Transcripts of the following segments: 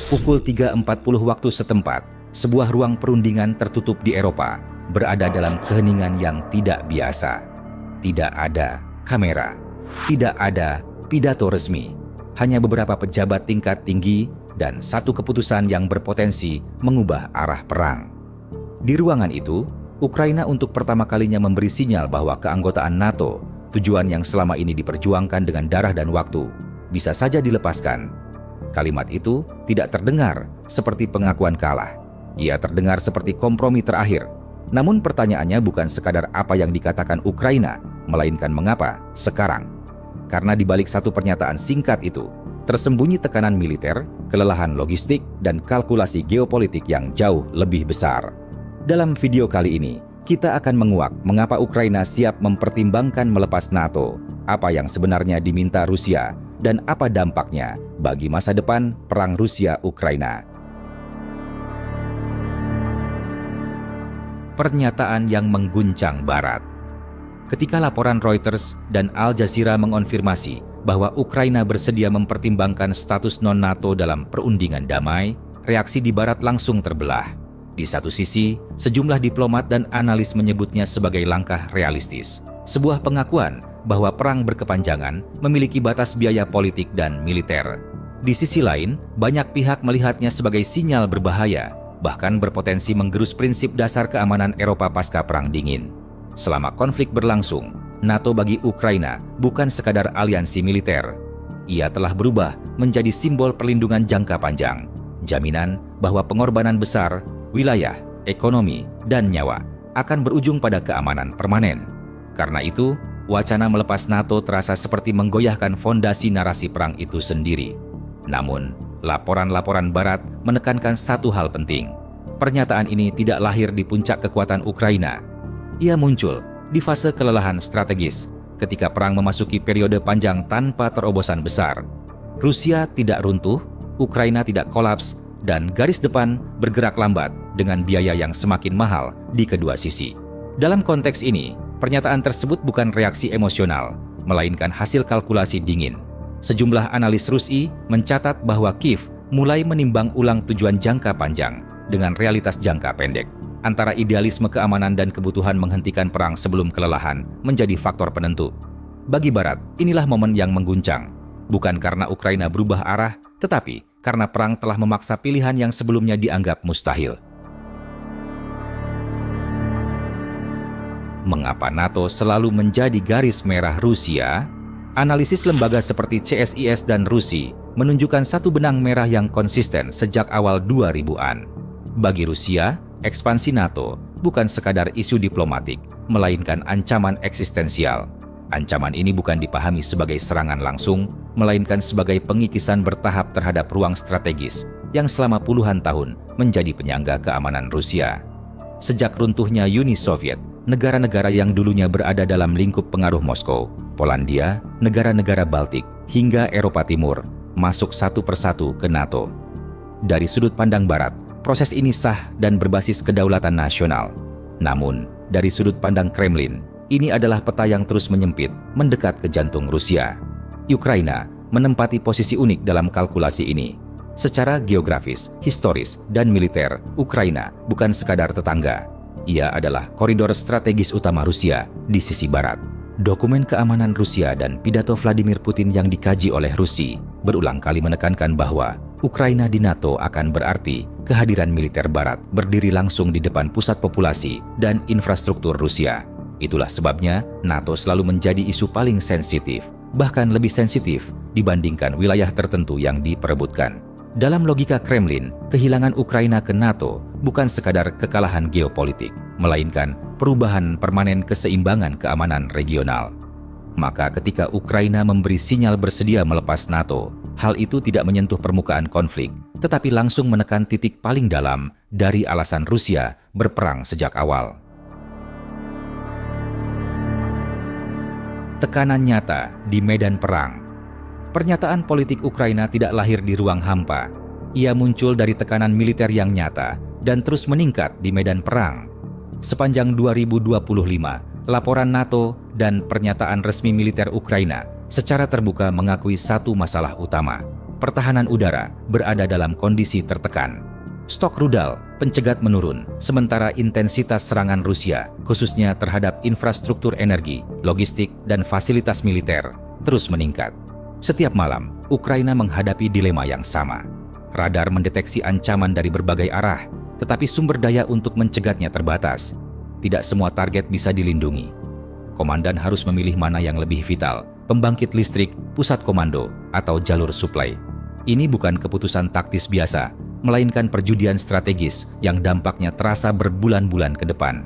Pukul 3.40 waktu setempat, sebuah ruang perundingan tertutup di Eropa berada dalam keheningan yang tidak biasa. Tidak ada kamera, tidak ada pidato resmi, hanya beberapa pejabat tingkat tinggi dan satu keputusan yang berpotensi mengubah arah perang. Di ruangan itu, Ukraina untuk pertama kalinya memberi sinyal bahwa keanggotaan NATO, tujuan yang selama ini diperjuangkan dengan darah dan waktu, bisa saja dilepaskan. Kalimat itu tidak terdengar seperti pengakuan kalah. Ia terdengar seperti kompromi terakhir. Namun pertanyaannya bukan sekadar apa yang dikatakan Ukraina, melainkan mengapa sekarang. Karena di balik satu pernyataan singkat itu, tersembunyi tekanan militer, kelelahan logistik, dan kalkulasi geopolitik yang jauh lebih besar. Dalam video kali ini, kita akan menguak mengapa Ukraina siap mempertimbangkan melepas NATO, apa yang sebenarnya diminta Rusia, dan apa dampaknya bagi masa depan perang Rusia-Ukraina. Pernyataan yang mengguncang Barat. Ketika laporan Reuters dan Al Jazeera mengonfirmasi bahwa Ukraina bersedia mempertimbangkan status non-NATO dalam perundingan damai, reaksi di Barat langsung terbelah. Di satu sisi, sejumlah diplomat dan analis menyebutnya sebagai langkah realistis, sebuah pengakuan bahwa perang berkepanjangan memiliki batas biaya politik dan militer. Di sisi lain, banyak pihak melihatnya sebagai sinyal berbahaya, bahkan berpotensi menggerus prinsip dasar keamanan Eropa pasca Perang Dingin. Selama konflik berlangsung, NATO bagi Ukraina bukan sekadar aliansi militer. Ia telah berubah menjadi simbol perlindungan jangka panjang, jaminan bahwa pengorbanan besar, wilayah, ekonomi, dan nyawa akan berujung pada keamanan permanen. Karena itu, wacana melepas NATO terasa seperti menggoyahkan fondasi narasi perang itu sendiri. Namun, laporan-laporan Barat menekankan satu hal penting. Pernyataan ini tidak lahir di puncak kekuatan Ukraina. Ia muncul di fase kelelahan strategis, ketika perang memasuki periode panjang tanpa terobosan besar. Rusia tidak runtuh, Ukraina tidak kolaps, dan garis depan bergerak lambat dengan biaya yang semakin mahal di kedua sisi. Dalam konteks ini, pernyataan tersebut bukan reaksi emosional, melainkan hasil kalkulasi dingin. Sejumlah analis Rusia mencatat bahwa Kiev mulai menimbang ulang tujuan jangka panjang dengan realitas jangka pendek. Antara idealisme keamanan dan kebutuhan menghentikan perang sebelum kelelahan menjadi faktor penentu. Bagi Barat, inilah momen yang mengguncang. Bukan karena Ukraina berubah arah, tetapi karena perang telah memaksa pilihan yang sebelumnya dianggap mustahil. Mengapa NATO selalu menjadi garis merah Rusia? Analisis lembaga seperti CSIS dan Rusia menunjukkan satu benang merah yang konsisten sejak awal 2000-an. Bagi Rusia, ekspansi NATO bukan sekadar isu diplomatik, melainkan ancaman eksistensial. Ancaman ini bukan dipahami sebagai serangan langsung, melainkan sebagai pengikisan bertahap terhadap ruang strategis yang selama puluhan tahun menjadi penyangga keamanan Rusia. Sejak runtuhnya Uni Soviet, negara-negara yang dulunya berada dalam lingkup pengaruh Moskow, Polandia, negara-negara Baltik, hingga Eropa Timur, masuk satu persatu ke NATO. Dari sudut pandang Barat, proses ini sah dan berbasis kedaulatan nasional. Namun, dari sudut pandang Kremlin, ini adalah peta yang terus menyempit, mendekat ke jantung Rusia. Ukraina menempati posisi unik dalam kalkulasi ini. Secara geografis, historis, dan militer, Ukraina bukan sekadar tetangga. Ia adalah koridor strategis utama Rusia di sisi Barat. Dokumen keamanan Rusia dan pidato Vladimir Putin yang dikaji oleh Rusia berulang kali menekankan bahwa Ukraina di NATO akan berarti kehadiran militer Barat berdiri langsung di depan pusat populasi dan infrastruktur Rusia. Itulah sebabnya NATO selalu menjadi isu paling sensitif, bahkan lebih sensitif dibandingkan wilayah tertentu yang diperebutkan. Dalam logika Kremlin, kehilangan Ukraina ke NATO bukan sekadar kekalahan geopolitik, melainkan perubahan permanen keseimbangan keamanan regional. Maka ketika Ukraina memberi sinyal bersedia melepas NATO, hal itu tidak menyentuh permukaan konflik, tetapi langsung menekan titik paling dalam dari alasan Rusia berperang sejak awal. Tekanan nyata di medan perang. Pernyataan politik Ukraina tidak lahir di ruang hampa. Ia muncul dari tekanan militer yang nyata dan terus meningkat di medan perang. Sepanjang 2025, laporan NATO dan pernyataan resmi militer Ukraina secara terbuka mengakui satu masalah utama. pertahanan udara berada dalam kondisi tertekan. Stok rudal pencegat menurun, sementara intensitas serangan Rusia, khususnya terhadap infrastruktur energi, logistik, dan fasilitas militer, terus meningkat. Setiap malam, Ukraina menghadapi dilema yang sama. Radar mendeteksi ancaman dari berbagai arah, tetapi sumber daya untuk mencegatnya terbatas. Tidak semua target bisa dilindungi. Komandan harus memilih mana yang lebih vital, pembangkit listrik, pusat komando, atau jalur suplai. Ini bukan keputusan taktis biasa, melainkan perjudian strategis yang dampaknya terasa berbulan-bulan ke depan.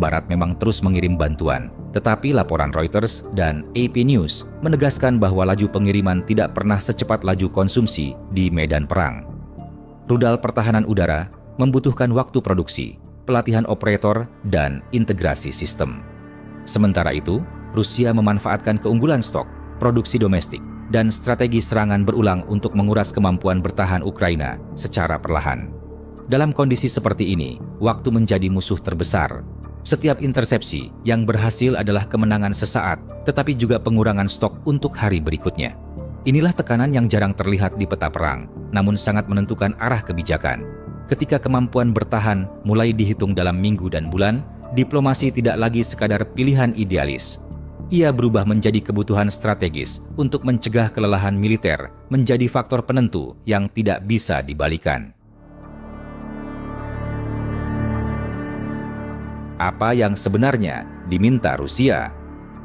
Barat memang terus mengirim bantuan, tetapi laporan Reuters dan AP News menegaskan bahwa laju pengiriman tidak pernah secepat laju konsumsi di medan perang. Rudal pertahanan udara membutuhkan waktu produksi, pelatihan operator, dan integrasi sistem. Sementara itu, Rusia memanfaatkan keunggulan stok, produksi domestik, dan strategi serangan berulang untuk menguras kemampuan bertahan Ukraina secara perlahan. Dalam kondisi seperti ini, waktu menjadi musuh terbesar. Setiap intersepsi yang berhasil adalah kemenangan sesaat, tetapi juga pengurangan stok untuk hari berikutnya. Inilah tekanan yang jarang terlihat di peta perang, namun sangat menentukan arah kebijakan. Ketika kemampuan bertahan mulai dihitung dalam minggu dan bulan, diplomasi tidak lagi sekadar pilihan idealis. Ia berubah menjadi kebutuhan strategis untuk mencegah kelelahan militer menjadi faktor penentu yang tidak bisa dibalikan. Apa yang sebenarnya diminta Rusia?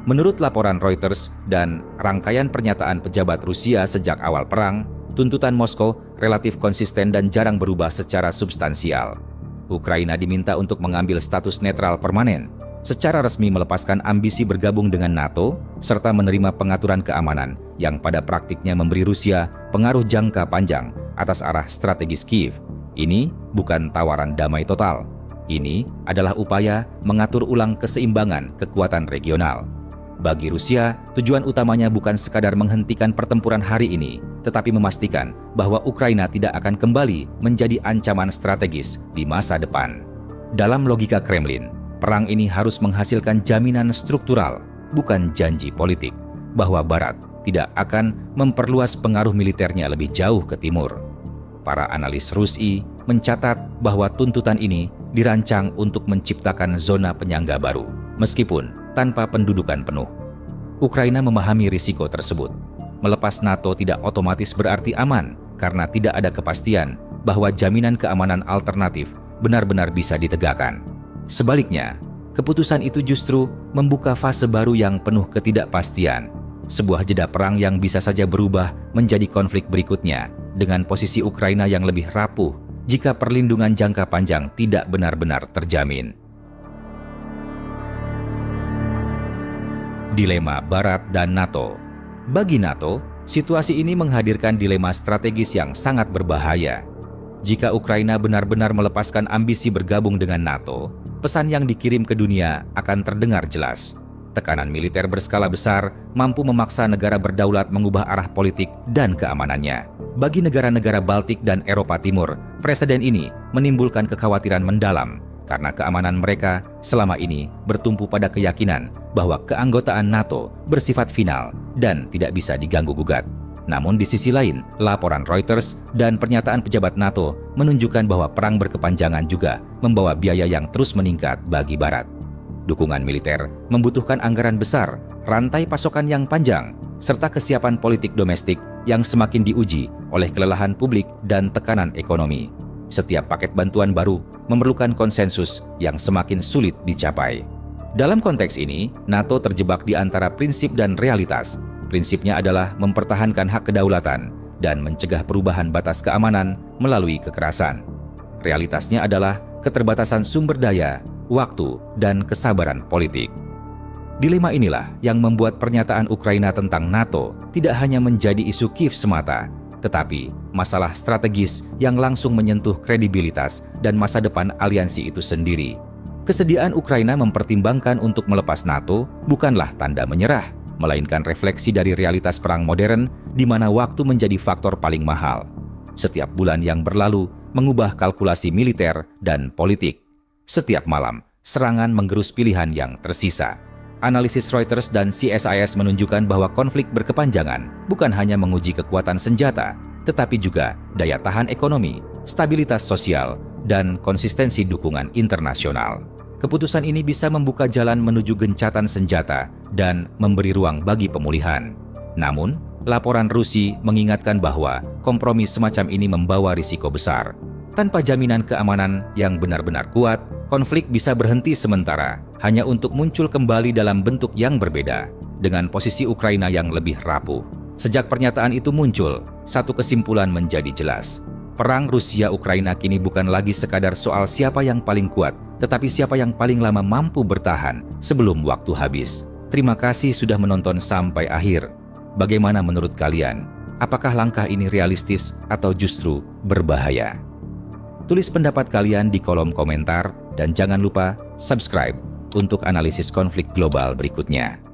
Menurut laporan Reuters dan rangkaian pernyataan pejabat Rusia sejak awal perang, tuntutan Moskow relatif konsisten dan jarang berubah secara substansial. Ukraina diminta untuk mengambil status netral permanen, secara resmi melepaskan ambisi bergabung dengan NATO, serta menerima pengaturan keamanan yang pada praktiknya memberi Rusia pengaruh jangka panjang atas arah strategis Kiev. Ini bukan tawaran damai total. Ini adalah upaya mengatur ulang keseimbangan kekuatan regional. Bagi Rusia, tujuan utamanya bukan sekadar menghentikan pertempuran hari ini, tetapi memastikan bahwa Ukraina tidak akan kembali menjadi ancaman strategis di masa depan. Dalam logika Kremlin, perang ini harus menghasilkan jaminan struktural, bukan janji politik, bahwa Barat tidak akan memperluas pengaruh militernya lebih jauh ke timur. Para analis Rusi mencatat bahwa tuntutan ini dirancang untuk menciptakan zona penyangga baru, meskipun tanpa pendudukan penuh. Ukraina memahami risiko tersebut. Melepas NATO tidak otomatis berarti aman, karena tidak ada kepastian bahwa jaminan keamanan alternatif benar-benar bisa ditegakkan. Sebaliknya, keputusan itu justru membuka fase baru yang penuh ketidakpastian, sebuah jeda perang yang bisa saja berubah menjadi konflik berikutnya, dengan posisi Ukraina yang lebih rapuh jika perlindungan jangka panjang tidak benar-benar terjamin. Dilema Barat dan NATO. Bagi NATO, situasi ini menghadirkan dilema strategis yang sangat berbahaya. Jika Ukraina benar-benar melepaskan ambisi bergabung dengan NATO, pesan yang dikirim ke dunia akan terdengar jelas. Tekanan militer berskala besar mampu memaksa negara berdaulat mengubah arah politik dan keamanannya. Bagi negara-negara Baltik dan Eropa Timur, presiden ini menimbulkan kekhawatiran mendalam karena keamanan mereka selama ini bertumpu pada keyakinan bahwa keanggotaan NATO bersifat final dan tidak bisa diganggu-gugat. Namun di sisi lain, laporan Reuters dan pernyataan pejabat NATO menunjukkan bahwa perang berkepanjangan juga membawa biaya yang terus meningkat bagi Barat. Dukungan militer membutuhkan anggaran besar, rantai pasokan yang panjang, serta kesiapan politik domestik yang semakin diuji oleh kelelahan publik dan tekanan ekonomi. Setiap paket bantuan baru memerlukan konsensus yang semakin sulit dicapai. Dalam konteks ini, NATO terjebak di antara prinsip dan realitas. Prinsipnya adalah mempertahankan hak kedaulatan dan mencegah perubahan batas keamanan melalui kekerasan. Realitasnya adalah keterbatasan sumber daya, waktu, dan kesabaran politik. Dilema inilah yang membuat pernyataan Ukraina tentang NATO tidak hanya menjadi isu Kiev semata, tetapi masalah strategis yang langsung menyentuh kredibilitas dan masa depan aliansi itu sendiri. Kesediaan Ukraina mempertimbangkan untuk melepas NATO bukanlah tanda menyerah, melainkan refleksi dari realitas perang modern di mana waktu menjadi faktor paling mahal. Setiap bulan yang berlalu mengubah kalkulasi militer dan politik. Setiap malam, serangan menggerus pilihan yang tersisa. Analisis Reuters dan CSIS menunjukkan bahwa konflik berkepanjangan bukan hanya menguji kekuatan senjata, tetapi juga daya tahan ekonomi, stabilitas sosial, dan konsistensi dukungan internasional. Keputusan ini bisa membuka jalan menuju gencatan senjata dan memberi ruang bagi pemulihan. Namun, laporan Rusi mengingatkan bahwa kompromi semacam ini membawa risiko besar. Tanpa jaminan keamanan yang benar-benar kuat, konflik bisa berhenti sementara hanya untuk muncul kembali dalam bentuk yang berbeda, dengan posisi Ukraina yang lebih rapuh. Sejak pernyataan itu muncul, satu kesimpulan menjadi jelas. Perang Rusia-Ukraina kini bukan lagi sekadar soal siapa yang paling kuat, tetapi siapa yang paling lama mampu bertahan sebelum waktu habis. Terima kasih sudah menonton sampai akhir. Bagaimana menurut kalian? Apakah langkah ini realistis atau justru berbahaya? Tulis pendapat kalian di kolom komentar dan jangan lupa subscribe untuk analisis konflik global berikutnya.